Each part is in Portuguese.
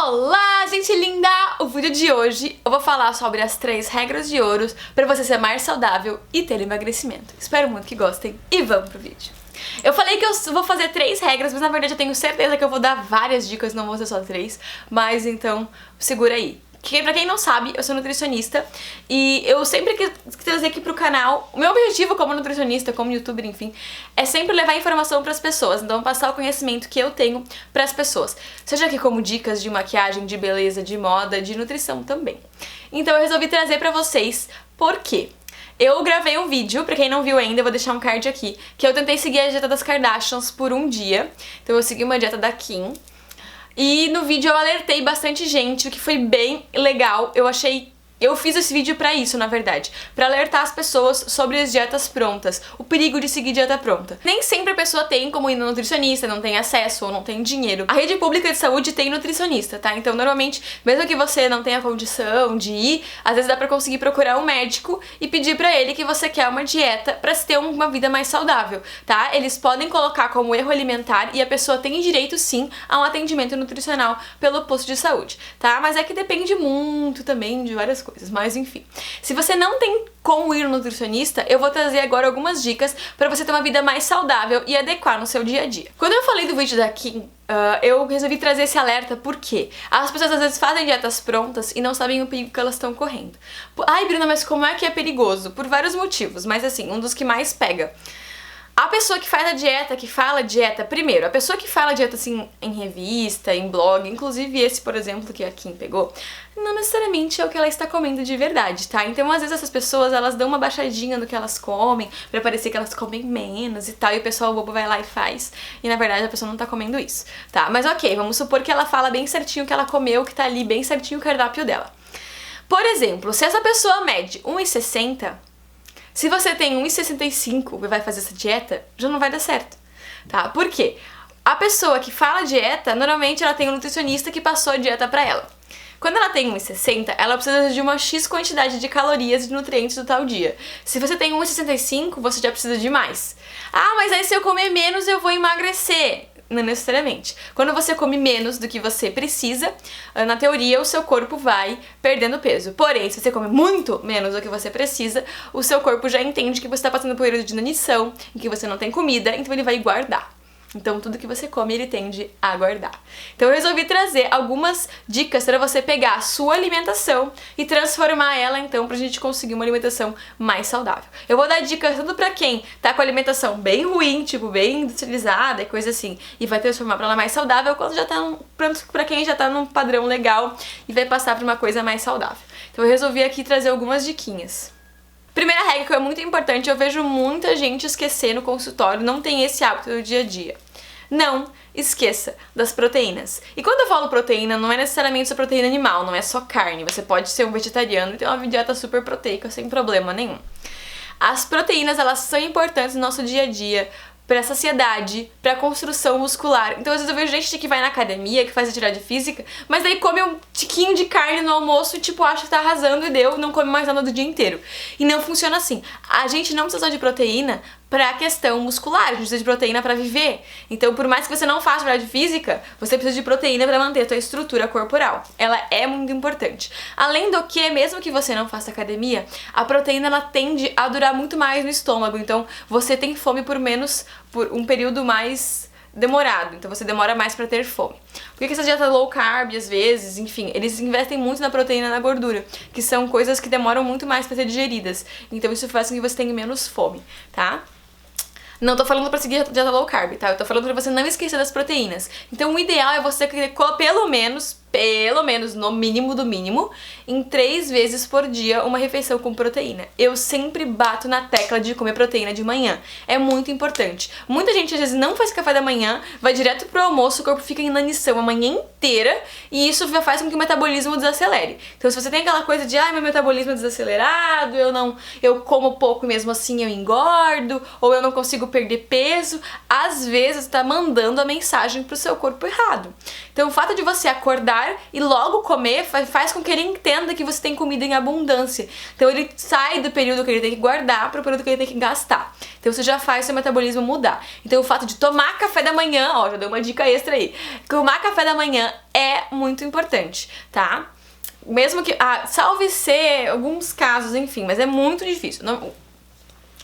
Olá, gente linda! O vídeo de hoje eu vou falar sobre as 3 regras de ouro para você ser mais saudável e ter emagrecimento. Espero muito que gostem e vamos pro vídeo. Eu falei que eu vou fazer 3 regras, mas na verdade eu tenho certeza que eu vou dar várias dicas, não vão ser só 3, mas então segura aí. Pra quem não sabe, eu sou nutricionista e eu sempre quis trazer aqui pro canal, o meu objetivo como nutricionista, como youtuber, enfim, é sempre levar informação pras pessoas, então passar o conhecimento que eu tenho pras pessoas. Seja aqui como dicas de maquiagem, de beleza, de moda, de nutrição também. Então eu resolvi trazer pra vocês, por quê? Eu gravei um vídeo, pra quem não viu ainda, eu vou deixar um card aqui, que eu tentei seguir a dieta das Kardashians por um dia, então eu segui uma dieta da Kim. E no vídeo eu alertei bastante gente, o que foi bem legal. Eu fiz esse vídeo pra isso, na verdade, pra alertar as pessoas sobre as dietas prontas, o perigo de seguir dieta pronta. Nem sempre a pessoa tem como ir no nutricionista, não tem acesso ou não tem dinheiro. A rede pública de saúde tem nutricionista, tá? Então, normalmente, mesmo que você não tenha condição de ir, às vezes dá pra conseguir procurar um médico e pedir pra ele que você quer uma dieta pra se ter uma vida mais saudável, tá? Eles podem colocar como erro alimentar e a pessoa tem direito, sim, a um atendimento nutricional pelo posto de saúde, tá? Mas é que depende muito também de várias coisas, mas enfim. Se você não tem como ir no nutricionista, eu vou trazer agora algumas dicas pra você ter uma vida mais saudável e adequar no seu dia a dia. Quando eu falei do vídeo da Kim, eu resolvi trazer esse alerta porque as pessoas às vezes fazem dietas prontas e não sabem o perigo que elas estão correndo. Ai, Bruna, mas como é que é perigoso? Por vários motivos, mas assim, um dos que mais pega. A pessoa que faz a dieta, que fala dieta, primeiro, a pessoa que fala dieta assim em revista, em blog, inclusive esse, por exemplo, que a Kim pegou, não necessariamente é o que ela está comendo de verdade, tá? Então, às vezes essas pessoas, elas dão uma baixadinha no que elas comem, pra parecer que elas comem menos e tal, e o pessoal bobo vai lá e faz, e na verdade a pessoa não tá comendo isso, tá? Mas ok, vamos supor que ela fala bem certinho o que ela comeu, que tá ali bem certinho o cardápio dela. Por exemplo, se essa pessoa mede 1,60, se você tem 1,65 e vai fazer essa dieta, já não vai dar certo, tá? Por quê? A pessoa que fala dieta, normalmente ela tem um nutricionista que passou a dieta pra ela. Quando ela tem 1,60, ela precisa de uma X quantidade de calorias e de nutrientes do tal dia. Se você tem 1,65, você já precisa de mais. Ah, mas aí se eu comer menos eu vou emagrecer. Não necessariamente. Quando você come menos do que você precisa, na teoria o seu corpo vai perdendo peso. Porém, se você come muito menos do que você precisa, o seu corpo já entende que você está passando por um período de inanição, em que você não tem comida, então ele vai guardar. Então tudo que você come ele tende a guardar. Então eu resolvi trazer algumas dicas para você pegar a sua alimentação e transformar ela então pra gente conseguir uma alimentação mais saudável. Eu vou dar dicas tanto pra quem tá com a alimentação bem ruim, tipo bem industrializada e coisa assim, e vai transformar pra ela mais saudável, quanto já tá pronto pra quem já tá num padrão legal e vai passar pra uma coisa mais saudável. Então eu resolvi aqui trazer algumas diquinhas. Primeira regra que é muito importante, eu vejo muita gente esquecer no consultório, não tem esse hábito do dia a dia. Não esqueça das proteínas. E quando eu falo proteína, não é necessariamente só proteína animal, não é só carne. Você pode ser um vegetariano e ter uma dieta super proteica sem problema nenhum. As proteínas, elas são importantes no nosso dia a dia, pra saciedade, pra construção muscular. Então às vezes eu vejo gente que vai na academia, que faz atividade física, mas daí come um tiquinho de carne no almoço e tipo acha que tá arrasando e deu, não come mais nada do dia inteiro. E não funciona assim. A gente não precisa só de proteína pra questão muscular, a gente precisa de proteína pra viver. Então por mais que você não faça atividade física, você precisa de proteína pra manter a sua estrutura corporal. Ela é muito importante. Além do que, mesmo que você não faça academia, a proteína ela tende a durar muito mais no estômago, então você tem fome por um período mais demorado, então você demora mais pra ter fome. Por que essa dieta low carb, às vezes, enfim, eles investem muito na proteína e na gordura, que são coisas que demoram muito mais pra ser digeridas, então isso faz com que você tenha menos fome, tá? Não tô falando pra seguir dieta low carb, tá? Eu tô falando pra você não esquecer das proteínas. Então o ideal é você ter pelo menos, no mínimo do mínimo, em 3 vezes por dia uma refeição com proteína. Eu sempre bato na tecla de comer proteína de manhã. É muito importante. Muita gente às vezes não faz café da manhã, vai direto pro almoço, o corpo fica em inanição a manhã inteira e isso faz com que o metabolismo desacelere. Então se você tem aquela coisa de, meu metabolismo é desacelerado, eu como pouco e mesmo assim eu engordo, ou eu não consigo perder peso, às vezes tá mandando a mensagem pro seu corpo errado. Então o fato de você acordar devagar e logo comer faz com que ele entenda que você tem comida em abundância. Então ele sai do período que ele tem que guardar para o período que ele tem que gastar. Então você já faz seu metabolismo mudar. Então o fato de tomar café da manhã, ó, já deu uma dica extra aí. Tomar café da manhã é muito importante, tá? Mesmo que, salve ser alguns casos, enfim, mas é muito difícil.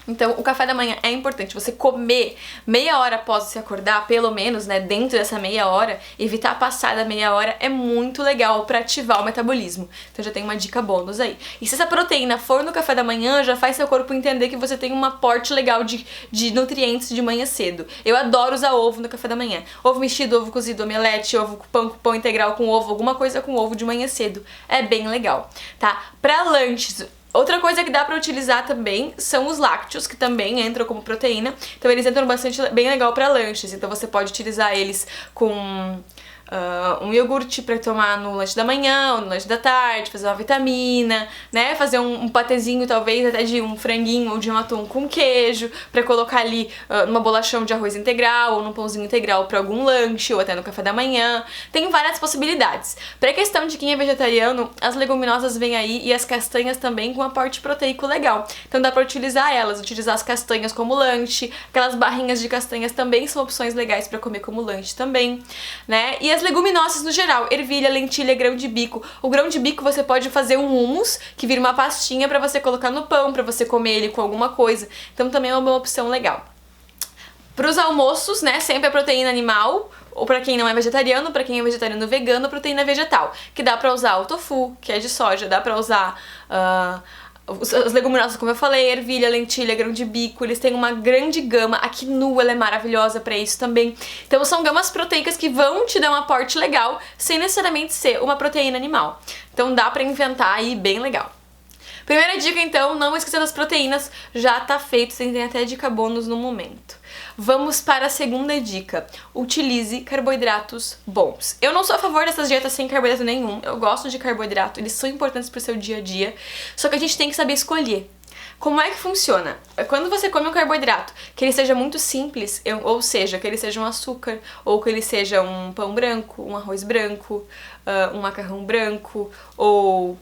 Então, o café da manhã é importante. Você comer meia hora após se acordar, pelo menos, né, dentro dessa meia hora, evitar passar da meia hora é muito legal pra ativar o metabolismo. Então já tem uma dica bônus aí. E se essa proteína for no café da manhã, já faz seu corpo entender que você tem um aporte legal de nutrientes de manhã cedo. Eu adoro usar ovo no café da manhã. Ovo mexido, ovo cozido, omelete, ovo com pão integral com ovo, alguma coisa com ovo de manhã cedo. É bem legal, tá? Pra lanches, outra coisa que dá pra utilizar também são os lácteos, que também entram como proteína. Então eles entram bastante bem legal pra lanches. Então você pode utilizar eles com um iogurte pra tomar no lanche da manhã ou no lanche da tarde, fazer uma vitamina, né? Fazer um patezinho, talvez até de um franguinho ou de um atum com queijo, pra colocar ali numa bolachão de arroz integral ou num pãozinho integral pra algum lanche ou até no café da manhã. Tem várias possibilidades. Pra questão de quem é vegetariano, as leguminosas vêm aí e as castanhas também com aporte proteico legal. Então dá pra utilizar elas, utilizar as castanhas como lanche, aquelas barrinhas de castanhas também são opções legais pra comer como lanche também, né? E as leguminosas no geral, ervilha, lentilha, grão de bico. O grão de bico você pode fazer um hummus, que vira uma pastinha pra você colocar no pão, pra você comer ele com alguma coisa. Então também é uma opção legal. Pros almoços, né, sempre a proteína animal, ou pra quem não é vegetariano, pra quem é vegetariano vegano, proteína vegetal, que dá pra usar o tofu, que é de soja, dá pra usar as leguminosas, como eu falei, ervilha, lentilha, grão de bico, eles têm uma grande gama. A quinoa, ela é maravilhosa pra isso também. Então são gamas proteicas que vão te dar um aporte legal, sem necessariamente ser uma proteína animal. Então dá pra inventar aí bem legal. Primeira dica, então, não esqueça das proteínas, já tá feito, você tem até dica bônus no momento. Vamos para a segunda dica. Utilize carboidratos bons. Eu não sou a favor dessas dietas sem carboidrato nenhum. Eu gosto de carboidrato, eles são importantes pro seu dia a dia. Só que a gente tem que saber escolher. Como é que funciona? Quando você come um carboidrato, que ele seja muito simples, ou seja, que ele seja um açúcar, ou que ele seja um pão branco, um arroz branco, um macarrão branco, ou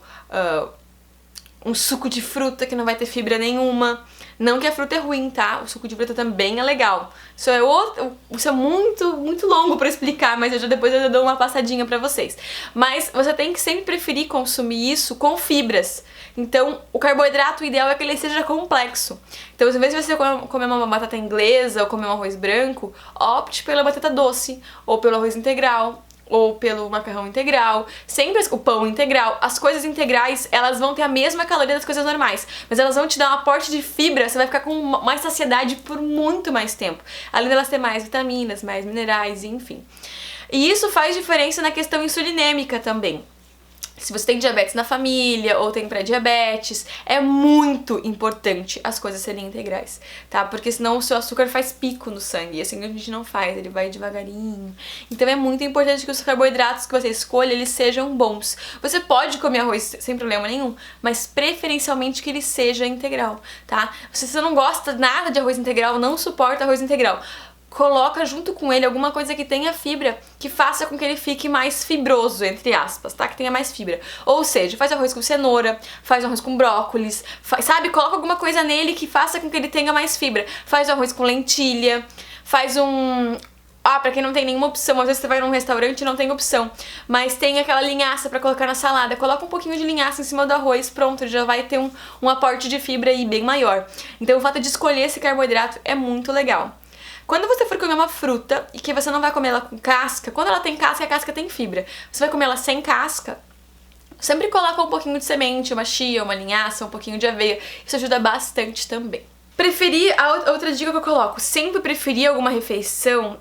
um suco de fruta que não vai ter fibra nenhuma. Não que a fruta é ruim, tá? O suco de fruta também é legal. Isso é muito longo pra explicar, mas depois eu dou uma passadinha pra vocês. Mas você tem que sempre preferir consumir isso com fibras. Então, o carboidrato, o ideal é que ele seja complexo. Então, ao invés de você comer uma batata inglesa ou comer um arroz branco, opte pela batata doce, ou pelo arroz integral, ou pelo macarrão integral, sempre o pão integral. As coisas integrais, elas vão ter a mesma caloria das coisas normais, mas elas vão te dar um aporte de fibra, você vai ficar com mais saciedade por muito mais tempo, além delas ter mais vitaminas, mais minerais, enfim. E isso faz diferença na questão insulinêmica também. Se você tem diabetes na família ou tem pré-diabetes, é muito importante as coisas serem integrais, tá? Porque senão o seu açúcar faz pico no sangue, e assim a gente não faz, ele vai devagarinho. Então é muito importante que os carboidratos que você escolha, eles sejam bons. Você pode comer arroz sem problema nenhum, mas preferencialmente que ele seja integral, tá? Se você não gosta nada de arroz integral, não suporta arroz integral, coloca junto com ele alguma coisa que tenha fibra, que faça com que ele fique mais fibroso, entre aspas, tá? Que tenha mais fibra. Ou seja, faz arroz com cenoura, faz arroz com brócolis, sabe? Coloca alguma coisa nele que faça com que ele tenha mais fibra. Faz arroz com lentilha, faz pra quem não tem nenhuma opção, às vezes você vai num restaurante e não tem opção, mas tem aquela linhaça pra colocar na salada, coloca um pouquinho de linhaça em cima do arroz, pronto, ele já vai ter um aporte de fibra aí bem maior. Então o fato de escolher esse carboidrato é muito legal. Quando você for comer uma fruta e que você não vai comer ela com casca, quando ela tem casca, a casca tem fibra. Você vai comer ela sem casca, sempre coloca um pouquinho de semente, uma chia, uma linhaça, um pouquinho de aveia. Isso ajuda bastante também. Preferir, a outra dica que eu coloco, sempre preferir alguma refeição,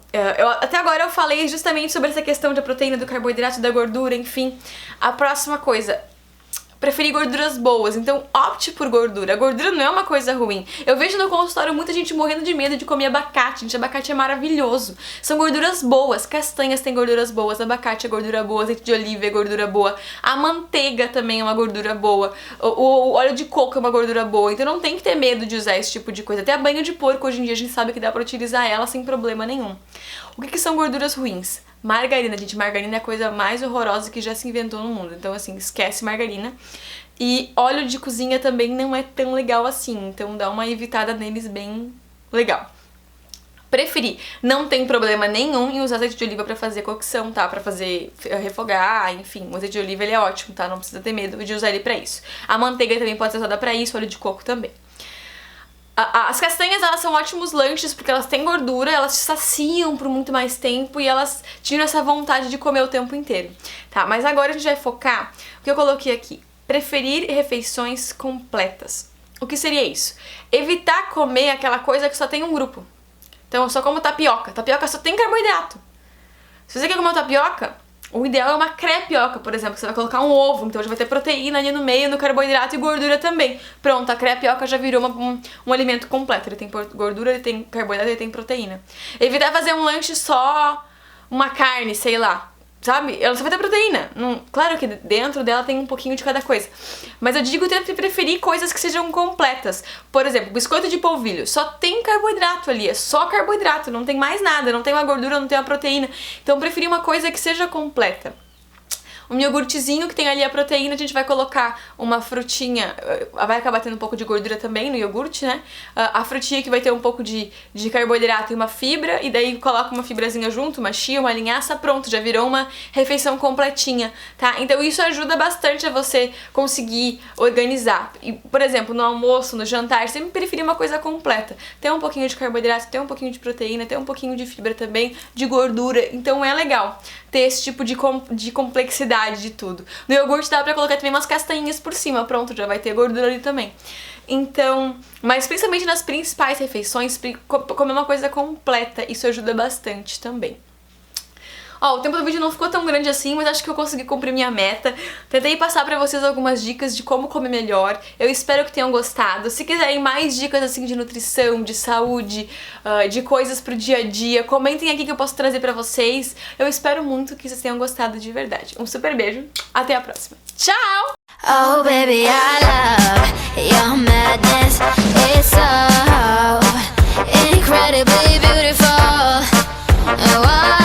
até agora eu falei justamente sobre essa questão da proteína, do carboidrato, da gordura, enfim. A próxima coisa, preferir gorduras boas, então opte por gordura. A gordura não é uma coisa ruim. Eu vejo no consultório muita gente morrendo de medo de comer abacate. Gente, abacate é maravilhoso. São gorduras boas. Castanhas têm gorduras boas, abacate é gordura boa, azeite de oliva é gordura boa. A manteiga também é uma gordura boa. O óleo de coco é uma gordura boa. Então não tem que ter medo de usar esse tipo de coisa. Até a banha de porco hoje em dia a gente sabe que dá pra utilizar ela sem problema nenhum. O que são gorduras ruins? margarina. Gente, margarina é a coisa mais horrorosa que já se inventou no mundo. Então, assim, esquece margarina. E óleo de cozinha também não é tão legal assim. Então, dá uma evitada neles bem legal. Preferir. Não tem problema nenhum em usar azeite de oliva pra fazer cocção, tá? Pra fazer refogar, enfim. O azeite de oliva, ele é ótimo, tá? Não precisa ter medo de usar ele pra isso. A manteiga também pode ser usada pra isso, óleo de coco também. As castanhas, elas são ótimos lanches porque elas têm gordura, elas te saciam por muito mais tempo e elas tiram essa vontade de comer o tempo inteiro, tá? Mas agora a gente vai focar o que eu coloquei aqui. Preferir refeições completas. O que seria isso? Evitar comer aquela coisa que só tem um grupo. Então eu só como tapioca. Tapioca só tem carboidrato. Se você quer comer uma tapioca, o ideal é uma crepioca, por exemplo, que você vai colocar um ovo, então já vai ter proteína ali no meio, no carboidrato e gordura também. Pronto, a crepioca já virou um alimento completo. Ele tem gordura, ele tem carboidrato, ele tem proteína. Evitar fazer um lanche só uma carne, sei lá, sabe? Ela só vai ter proteína. Claro que dentro dela tem um pouquinho de cada coisa. Mas eu digo sempre preferir coisas que sejam completas. Por exemplo, biscoito de polvilho. Só tem carboidrato ali. É só carboidrato. Não tem mais nada. Não tem uma gordura, não tem uma proteína. Então preferir uma coisa que seja completa. Um iogurtezinho que tem ali a proteína, a gente vai colocar uma frutinha, vai acabar tendo um pouco de gordura também no iogurte, né? A frutinha que vai ter um pouco de carboidrato e uma fibra, e daí coloca uma fibrazinha junto, uma chia, uma linhaça, pronto, já virou uma refeição completinha, tá? Então isso ajuda bastante a você conseguir organizar. E, por exemplo, no almoço, no jantar, sempre preferir uma coisa completa. Tem um pouquinho de carboidrato, tem um pouquinho de proteína, tem um pouquinho de fibra também, de gordura, então é legal ter esse tipo de complexidade de tudo. No iogurte dá pra colocar também umas castanhinhas por cima, pronto, já vai ter gordura ali também. Então, mas principalmente nas principais refeições, comer uma coisa completa, isso ajuda bastante também. Ó, o tempo do vídeo não ficou tão grande assim, mas acho que eu consegui cumprir minha meta. Tentei passar pra vocês algumas dicas de como comer melhor. Eu espero que tenham gostado. Se quiserem mais dicas assim de nutrição, de saúde, de coisas pro dia a dia, comentem aqui que eu posso trazer pra vocês. Eu espero muito que vocês tenham gostado de verdade. Um super beijo, até a próxima. Tchau! Oh baby, I love your madness. It's so incredibly beautiful. Oh,